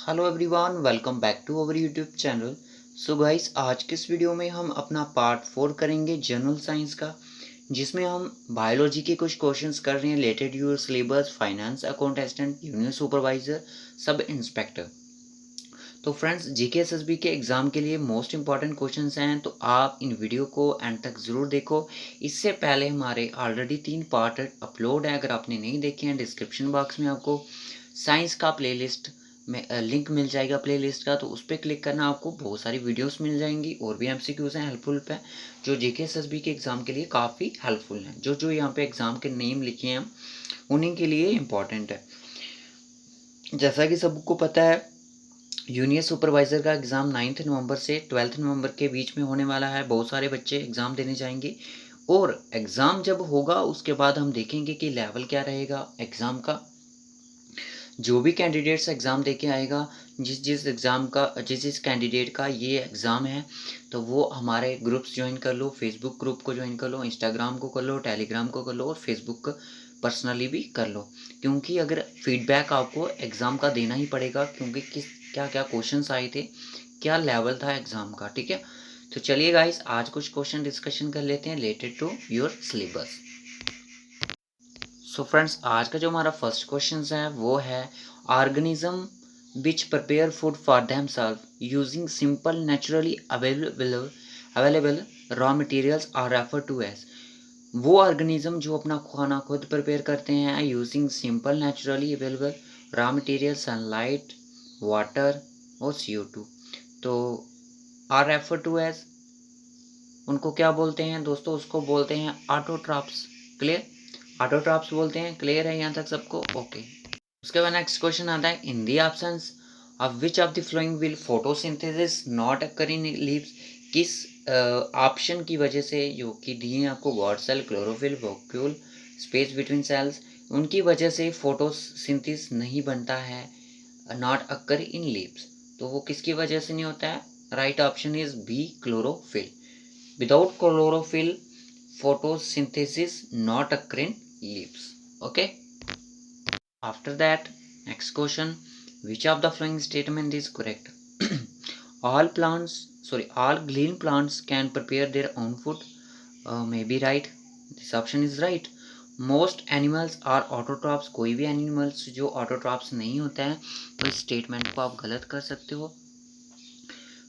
Hello everyone, welcome back to our YouTube channel. So guys, आज के इस video में हम अपना पार्ट 4 करेंगे जनरल साइंस का, जिसमें हम बायोलॉजी के कुछ क्वेश्चंस कर रहे हैं related your syllabus, finance, account assistant, union supervisor, sub inspector. तो फ्रेंड्स, जीके एसएसबी के एग्ज़ाम के लिए मोस्ट इंपॉर्टेंट क्वेश्चंस हैं, तो आप इन वीडियो को एंड तक ज़रूर देखो। इससे पहले हमारे ऑलरेडी 3 पार्ट अपलोड हैं, अगर आपने नहीं देखे हैं डिस्क्रिप्शन बॉक्स में आपको साइंस का प्लेलिस्ट में लिंक मिल जाएगा प्लेलिस्ट का, तो उस पर क्लिक करना, आपको बहुत सारी वीडियोस मिल जाएंगी और भी एमसीक्यूज हैं हेल्पफुल पे, जो जीके एसएसबी के एग्ज़ाम के लिए काफ़ी हेल्पफुल हैं। जो जो यहाँ पे एग्ज़ाम के नेम लिखे हैं उन्हीं के लिए इम्पॉर्टेंट है। जैसा कि सबको पता है, यूनियन सुपरवाइज़र का एग्ज़ाम 9 नवंबर से 12 नवंबर के बीच में होने वाला है। बहुत सारे बच्चे एग्ज़ाम देने जाएंगे और एग्ज़ाम जब होगा उसके बाद हम देखेंगे कि लेवल क्या रहेगा एग्ज़ाम का। जो भी कैंडिडेट्स एग्ज़ाम दे के आएगा, जिस कैंडिडेट का ये एग्ज़ाम है, तो वो हमारे ग्रुप्स ज्वाइन कर लो, फेसबुक ग्रुप को ज्वाइन कर लो, इंस्टाग्राम को कर लो, टेलीग्राम को कर लो और फेसबुक पर्सनली भी कर लो, क्योंकि अगर फीडबैक आपको एग्ज़ाम का देना ही पड़ेगा, क्योंकि किस क्या क्या क्वेश्चंस आए थे, क्या लेवल था एग्ज़ाम का। ठीक है, तो चलिए गाइस, आज कुछ क्वेश्चन डिस्कशन कर लेते हैं related to your syllabus. So friends, आज का जो हमारा फर्स्ट क्वेश्चन है वो है organism which prepare food for themselves using simple naturally available raw materials are refer to as. वो ऑर्गेनिज्म जो अपना खाना खुद प्रिपेयर करते हैं using simple naturally available raw material, sunlight, water और CO2, तो आर रेफर टू एज, उनको क्या बोलते हैं दोस्तों? उसको बोलते हैं ऑटोट्रॉप्स। क्लियर? ऑटोट्रॉप्स बोलते हैं। क्लियर है यहाँ तक सबको? ओके। उसके बाद नेक्स्ट क्वेश्चन आता है, in the absence of which of the following will photosynthesis not occur in leaves. किस ऑप्शन की वजह से, जो कि दिए हैं आपको, guard cell, chlorophyll, vacuole, space between cells, उनकी वजह से फोटोसिंथेसिस नहीं बनता है, नॉट अकर इन लीव्स। तो वो किसकी वजह से नहीं होता है? Right option is B, chlorophyll. Without chlorophyll, photosynthesis not occur in leaves. Okay. After that, next question: which of the following statement is correct? all green plants can prepare their own food. May be right. This option is right. Most animals are autotrophs. कोई भी animals जो autotrophs नहीं होता है, तो इस statement को आप गलत कर सकते हो।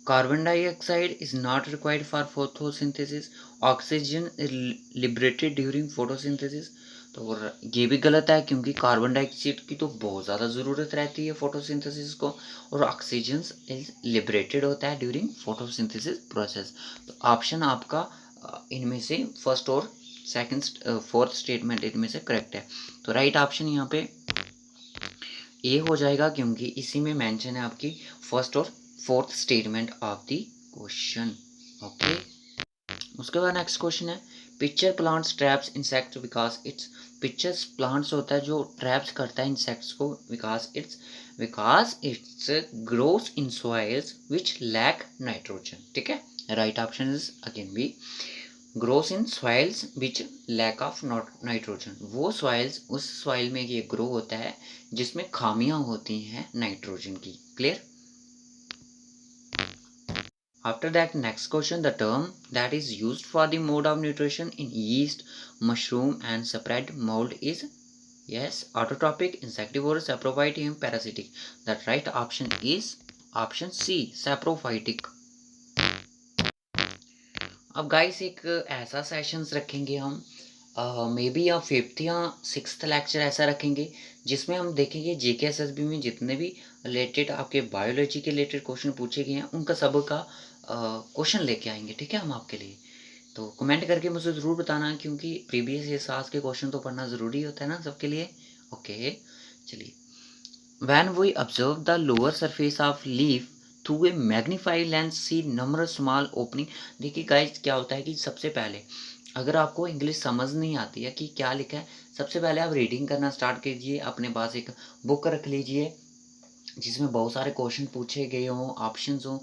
Carbon dioxide is not required for photosynthesis, oxygen is liberated during photosynthesis. तो ये भी गलत है, क्योंकि कार्बन डाइऑक्साइड की तो बहुत ज़्यादा ज़रूरत रहती है फोटोसिंथेसिस को, और ऑक्सीजन इज लिबरेटेड होता है ड्यूरिंग फोटोसिंथेसिस प्रोसेस। तो ऑप्शन आपका इनमें से फर्स्ट और सेकंड, फोर्थ स्टेटमेंट इनमें से करेक्ट है। तो राइट ऑप्शन यहाँ पे ए हो जाएगा, क्योंकि इसी में मेंशन है आपकी फर्स्ट और fourth statement of the question. Okay. उसके बाद नेक्स्ट क्वेश्चन है, pitcher plants traps insect because its. Pitchers plants होता है जो ट्रैप्स करता है इंसेक्ट्स को, because its grows in soils which lack nitrogen. ठीक है, right option is again B, grows in soils which lack of nitrogen. वो सॉइल्स, उस सॉइल में ये ग्रो होता है जिसमें खामियां होती हैं नाइट्रोजन की। Clear? After that, next question, the term that is used for the mode of nutrition in yeast, mushroom and spread mold is, yes, autotrophic, insectivorous, saprophytic and parasitic. The right option is option C, saprophytic. अब guys, एक ऐसा sessions रखेंगे हम, may be या 5th या 6th lecture ऐसा रखेंगे, जिसमें हम देखेंगे JK SSB में जितने भी रिलेटेड आपके बायोलॉजी के रिलेटेड क्वेश्चन पूछे गए हैं, उनका सब का क्वेश्चन लेके आएंगे। ठीक है, हम आपके लिए। तो कमेंट करके मुझे ज़रूर बताना, क्योंकि प्रीवियस ईयर साल के क्वेश्चन तो पढ़ना ज़रूरी होता है ना सबके लिए। ओके, चलिए। When we observe the lower surface of leaf through a magnified lens see number small opening. देखिए गाइस, क्या होता है कि सबसे पहले, अगर आपको इंग्लिश समझ नहीं आती है कि क्या लिखा है, सबसे पहले आप रीडिंग करना स्टार्ट कीजिए। अपने पास एक बुक रख लीजिए जिसमें बहुत सारे क्वेश्चन पूछे गए हों, ऑप्शंस हों।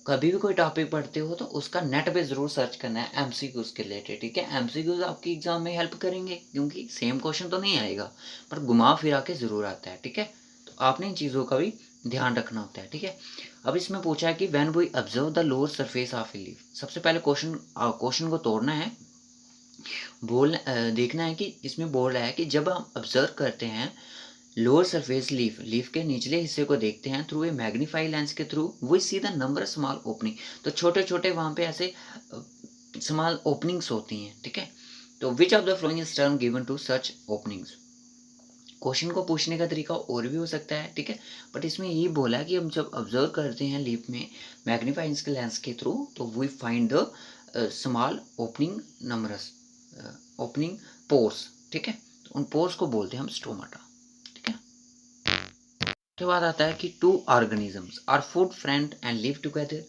कभी भी कोई टॉपिक पढ़ते हो तो उसका नेट पे ज़रूर सर्च करना है एमसीक्यूज़ के रिलेटेड। ठीक है, एमसीक्यूज़ आपकी एग्जाम में हेल्प करेंगे, क्योंकि सेम क्वेश्चन तो नहीं आएगा, पर घुमा फिरा के ज़रूर आता है। ठीक है, तो आपने इन चीज़ों का भी ध्यान रखना होता है, ठीक है। अब इसमें पूछा है कि when we observe the lower surface of a leaf, सबसे पहले क्वेश्चन को तोड़ना है, देखना है कि इसमें बोल रहा है कि जब हम ऑब्जर्व करते हैं लोअर सरफेस लीफ के निचले हिस्से को देखते हैं थ्रू ए मैग्नीफाई लेंस के through, we see the number small opening, तो छोटे छोटे वहाँ पे ऐसे स्मॉल ओपनिंग्स होती हैं, ठीक है। तो which of the following is term given to such openings. Question को पूछने का तरीका और भी हो सकता है, ठीक है, बट इसमें यही बोला कि हम जब ऑब्जर्व करते हैं लीफ में मैग्नीफाइंग लेंस के थ्रू, तो we find the small opening numbers opening pores, ठीक है। तो उन पोर्स को बोलते हैं हम स्टोमाटा, ठीक है। उसके बाद आता है कि two organisms are food friend and live together,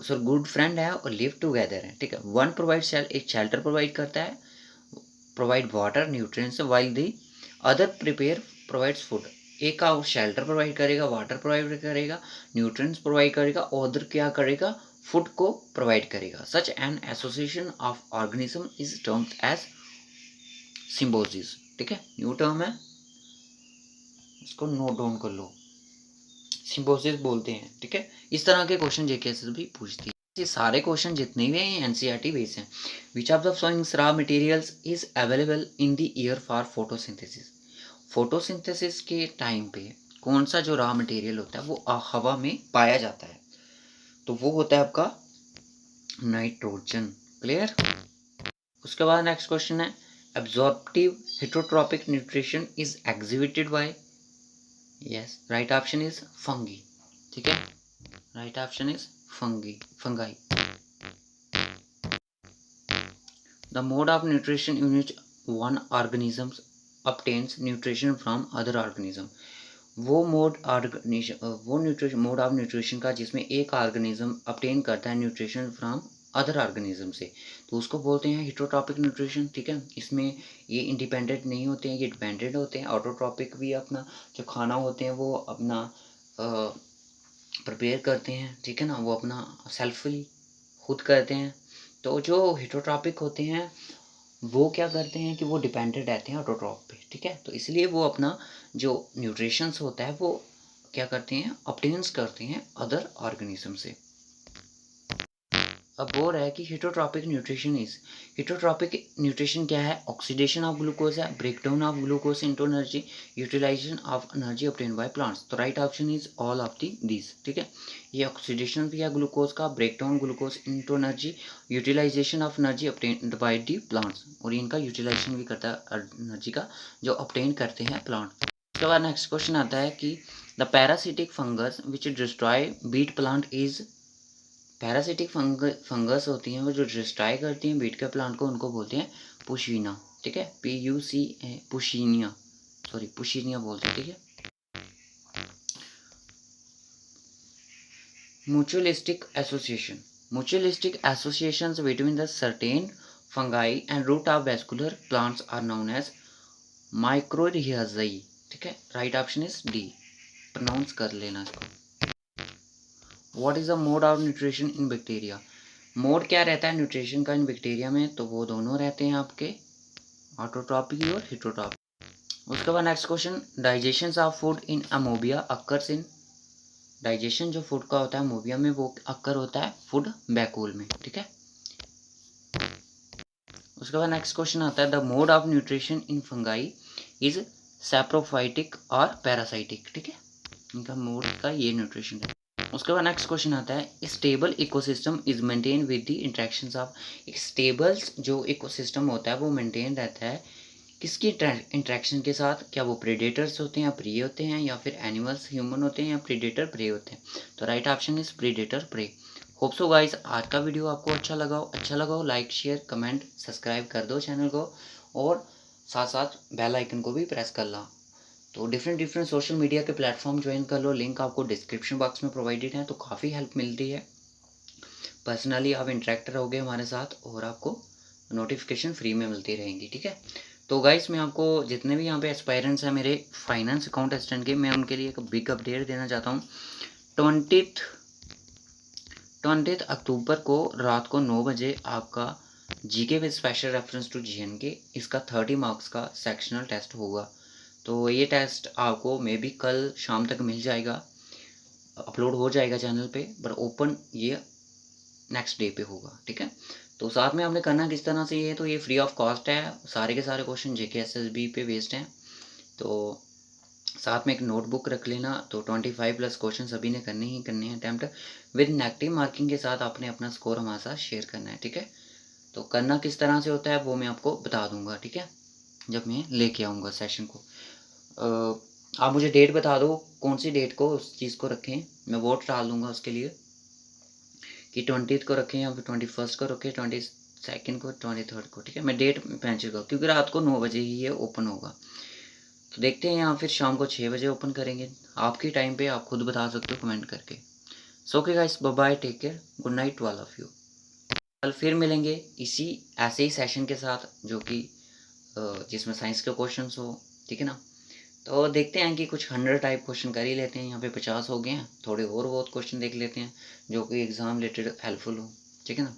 sir good friend है और लिव टुगेदर है, ठीक है। वन प्रोवाइड एक शेल्टर प्रोवाइड करता है, provide water nutrients, while the other provides food, एक का शेल्टर प्रोवाइड करेगा, वाटर प्रोवाइड करेगा, न्यूट्रिएंट्स प्रोवाइड करेगा, और अदर क्या करेगा, फूड को प्रोवाइड करेगा। Such an association of organism is termed as symbiosis, ठीक है, न्यू टर्म है, इसको नोट डाउन कर लो, सिम्बोसिस बोलते हैं, ठीक है। इस तरह के क्वेश्चन जेके भी पूछती है। ये सारे क्वेश्चन जितने भी हैं एनसीईआरटी बेस हैं। विच of the following raw materials is available in the year for photosynthesis, photosynthesis के टाइम पे कौन सा जो रॉ मटेरियल होता है वो हवा में पाया जाता है, तो वो होता है आपका नाइट्रोजन, क्लियर। उसके बाद नेक्स्ट क्वेश्चन है absorptive heterotrophic nutrition is exhibited by, yes right option is fungi, ठीक है, right option is fungi. The mode of nutrition in which one organism obtains nutrition from other organism, वो mode of nutrition का जिसमें एक organism obtain करता है nutrition from other organism से, तो उसको बोलते हैं हिटरोट्रॉपिक न्यूट्रिशन, ठीक है। इसमें ये इंडिपेंडेंट नहीं होते हैं, ये डिपेंडेंट होते हैं। ऑटोट्रॉपिक भी अपना जो खाना होते हैं वो अपना प्रिपेयर करते हैं, ठीक है ना, वो अपना सेल्फली खुद करते हैं। तो जो हिटरोट्रॉपिक होते हैं वो क्या करते हैं कि वो डिपेंडेंट रहते हैं ऑटोट्रॉप पे, ठीक है। तो इसलिए वो अपना जो न्यूट्रिशंस होता है वो क्या करते हैं, ऑब्टेन्स करते हैं अदर ऑर्गेनिज्म से। अब वो रहा है कि हिटोट्रॉपिक न्यूट्रिशन क्या है, ऑक्सीडेशन ऑफ ग्लूकोज है, breakdown of glucose into energy, utilization of energy obtain by plants, तो right option is all of these, ठीक है। ये ऑक्सीडेशन भी है ग्लूकोज का, breakdown glucose into energy, utilization of energy obtain by the plants, और इनका यूटिलाइजेशन भी करता है एनर्जी का जो ऑब्टेन करते हैं प्लांट। उसके बाद नेक्स्ट क्वेश्चन आता है कि the parasitic fungus which destroy beet plant is, parasitic fungus होती हैं वो जो डिस्ट्रॉय करती हैं बीट के प्लांट को, उनको बोलते हैं पुशीना, ठीक है, पुशीनिया, पुशीनिया बोलते हैं, ठीक है। Mutualistic associations between the certain fungi and root of vascular plants are known as mycorrhizae, ठीक है, right option is D, pronounce कर लेना इसको। What is the mode of nutrition in bacteria, mode क्या रहता है न्यूट्रिशन का इन बैक्टीरिया में, तो वो दोनों रहते हैं आपके ऑटोट्रॉपिक और हिटरोट्रॉपिक। उसके बाद next question, digestion of food in amoeba occurs in, digestion जो फूड का होता है अमोबिया में वो अक्कर होता है फूड वैक्यूल में, ठीक है। उसके बाद नेक्स्ट क्वेश्चन आता है the mode of nutrition in fungi is saprophytic और पैरासाइटिक, ठीक है, इनका मोड का ये न्यूट्रिशन है। उसके बाद नेक्स्ट क्वेश्चन आता है stable ecosystem is maintain with the interactions of, एक स्टेबल जो इकोसिस्टम होता है वो मेंटेन रहता है किसकी इंटरेक्शन के साथ, क्या वो प्रेडेटर्स होते हैं, प्रे होते हैं, या फिर एनिमल्स ह्यूमन होते हैं, या प्रेडेटर प्रे होते हैं, तो right option is predator prey. Hope so guys आज का वीडियो आपको अच्छा लगा हो लाइक शेयर कमेंट सब्सक्राइब कर दो चैनल को, और साथ साथ बेल आइकन को भी प्रेस कर ला। तो डिफरेंट सोशल मीडिया के प्लेटफॉर्म ज्वाइन कर लो, लिंक आपको डिस्क्रिप्शन बॉक्स में प्रोवाइडेड है, तो काफ़ी हेल्प मिलती है। पर्सनली आप इंटरेक्ट रहोगे हमारे साथ और आपको नोटिफिकेशन फ्री में मिलती रहेंगी, ठीक है। तो गाइस मैं आपको जितने भी यहाँ पे एस्पायरेंट्स हैं मेरे फाइनेंस अकाउंट असिस्टेंट के, मैं उनके लिए एक बिग अपडेट देना चाहता हूँ। 20 अक्टूबर को रात को 9 बजे आपका GK with special reference to GNK इसका 30 मार्क्स का सेक्शनल टेस्ट होगा। तो ये टेस्ट आपको मे बी कल शाम तक मिल जाएगा। अपलोड हो जाएगा चैनल पे, पर ओपन ये नेक्स्ट डे पे होगा, ठीक है। तो साथ में आपने करना किस तरह से, ये तो ये फ्री ऑफ कॉस्ट है, सारे के सारे क्वेश्चन जेके एसएसबी पे बेस्ड हैं। तो साथ में एक नोटबुक रख लेना। तो 25 प्लस क्वेश्चन सभी ने करने ही करने हैं अटैम्प्ट, विद नेगेटिव मार्किंग के साथ आपने अपना स्कोर हमारे साथ शेयर करना है, ठीक है। तो करना किस तरह से होता है वो मैं आपको बता दूंगा, ठीक है, जब मैं लेके आऊँगा सेशन को। आप मुझे डेट बता दो, कौन सी डेट को उस चीज़ को रखें, मैं वोट डाल दूंगा उसके लिए कि 20th को रखें या फिर 21st को रखें, 22nd को, 23rd को, ठीक है। मैं डेट मेंशन करूँ क्योंकि रात को 9 बजे ही ये ओपन होगा। तो देखते हैं, या फिर शाम को 6 बजे ओपन करेंगे, आपकी टाइम पे आप खुद बता सकते हो कमेंट करके। So okay guys, bye bye, take care, good night to all of you. कल फिर मिलेंगे इसी ऐसे ही सेशन के साथ, जो कि जिसमें साइंस के क्वेश्चंस हो, ठीक है ना। तो देखते हैं कि कुछ 100 टाइप क्वेश्चन कर ही लेते हैं, यहाँ पे 50 हो गए हैं, थोड़े और बहुत क्वेश्चन देख लेते हैं जो कि एग्ज़ाम रिलेटेड हेल्पफुल हो, ठीक है ना।